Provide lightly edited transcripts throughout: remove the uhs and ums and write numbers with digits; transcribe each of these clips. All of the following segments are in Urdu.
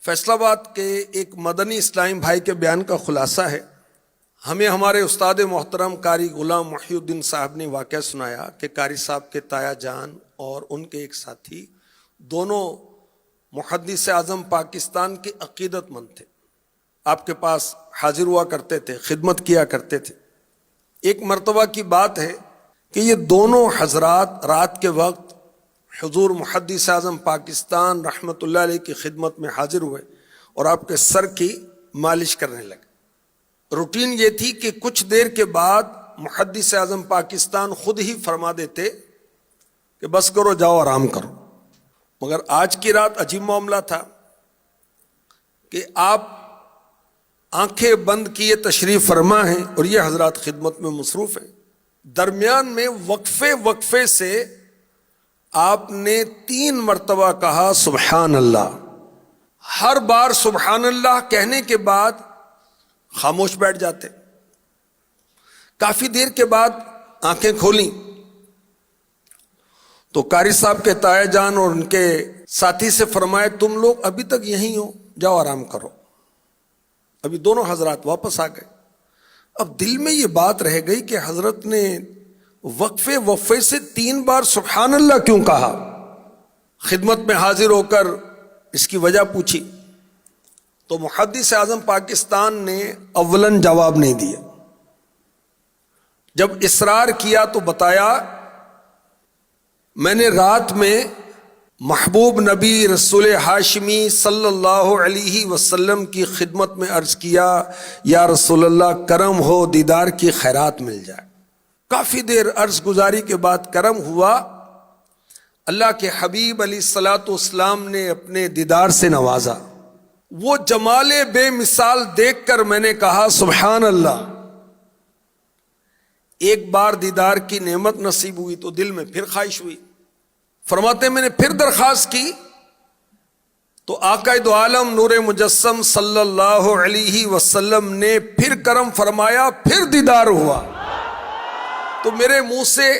فیصل آباد کے ایک مدنی اسلامی بھائی کے بیان کا خلاصہ ہے۔ ہمیں ہمارے استاد محترم قاری غلام محی الدین صاحب نے واقعہ سنایا کہ قاری صاحب کے تایا جان اور ان کے ایک ساتھی دونوں محدث اعظم پاکستان کے عقیدت مند تھے، آپ کے پاس حاضر ہوا کرتے تھے، خدمت کیا کرتے تھے۔ ایک مرتبہ کی بات ہے کہ یہ دونوں حضرات رات کے وقت حضور محدث اعظم پاکستان رحمۃ اللہ علیہ کی خدمت میں حاضر ہوئے اور آپ کے سر کی مالش کرنے لگے۔ روٹین یہ تھی کہ کچھ دیر کے بعد محدث اعظم پاکستان خود ہی فرما دیتے کہ بس کرو، جاؤ آرام کرو۔ مگر آج کی رات عجیب معاملہ تھا کہ آپ آنکھیں بند کیے تشریف فرما ہیں اور یہ حضرات خدمت میں مصروف ہیں۔ درمیان میں وقفے سے آپ نے 3 مرتبہ کہا سبحان اللہ۔ ہر بار سبحان اللہ کہنے کے بعد خاموش بیٹھ جاتے۔ کافی دیر کے بعد آنکھیں کھولیں تو قاری صاحب کے تایا جان اور ان کے ساتھی سے فرمائے تم لوگ ابھی تک یہیں ہو، جاؤ آرام کرو۔ ابھی دونوں حضرات واپس آ گئے۔ اب دل میں یہ بات رہ گئی کہ حضرت نے وقفے سے 3 بار سبحان اللہ کیوں کہا؟ خدمت میں حاضر ہو کر اس کی وجہ پوچھی تو محدث اعظم پاکستان نے اولاً جواب نہیں دیا۔ جب اصرار کیا تو بتایا میں نے رات میں محبوب نبی رسول ہاشمی صلی اللہ علیہ وسلم کی خدمت میں عرض کیا یا رسول اللہ کرم ہو دیدار کی خیرات مل جائے۔ کافی دیر عرض گزاری کے بعد کرم ہوا، اللہ کے حبیب علیہ الصلاۃ والسلام نے اپنے دیدار سے نوازا۔ وہ جمال بے مثال دیکھ کر میں نے کہا سبحان اللہ۔ ایک بار دیدار کی نعمت نصیب ہوئی تو دل میں پھر خواہش ہوئی۔ فرماتے میں نے پھر درخواست کی تو آقا دو عالم نور مجسم صلی اللہ علیہ وسلم نے پھر کرم فرمایا، پھر دیدار ہوا تو میرے منہ سے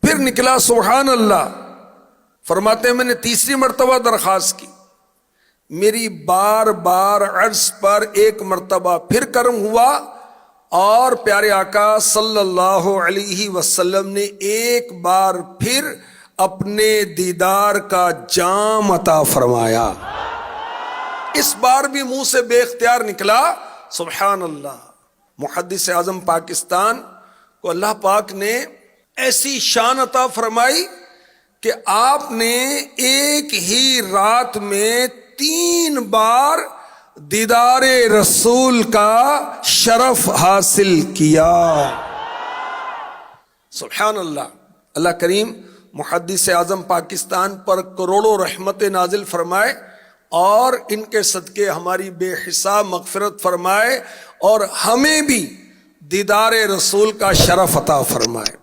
پھر نکلا سبحان اللہ۔ فرماتے ہیں میں نے تیسری مرتبہ درخواست کی، میری بار بار عرض پر 1 مرتبہ پھر کرم ہوا اور پیارے آقا صلی اللہ علیہ وسلم نے ایک بار پھر اپنے دیدار کا جام عطا فرمایا۔ اس بار بھی منہ سے بے اختیار نکلا سبحان اللہ۔ محدث اعظم پاکستان کو اللہ پاک نے ایسی شان عطا فرمائی کہ آپ نے ایک ہی رات میں 3 بار دیدار رسول کا شرف حاصل کیا۔ سبحان اللہ۔ اللہ کریم محدث اعظم پاکستان پر کروڑوں رحمت نازل فرمائے اور ان کے صدقے ہماری بے حساب مغفرت فرمائے اور ہمیں بھی دیدار رسول کا شرف عطا فرمائے۔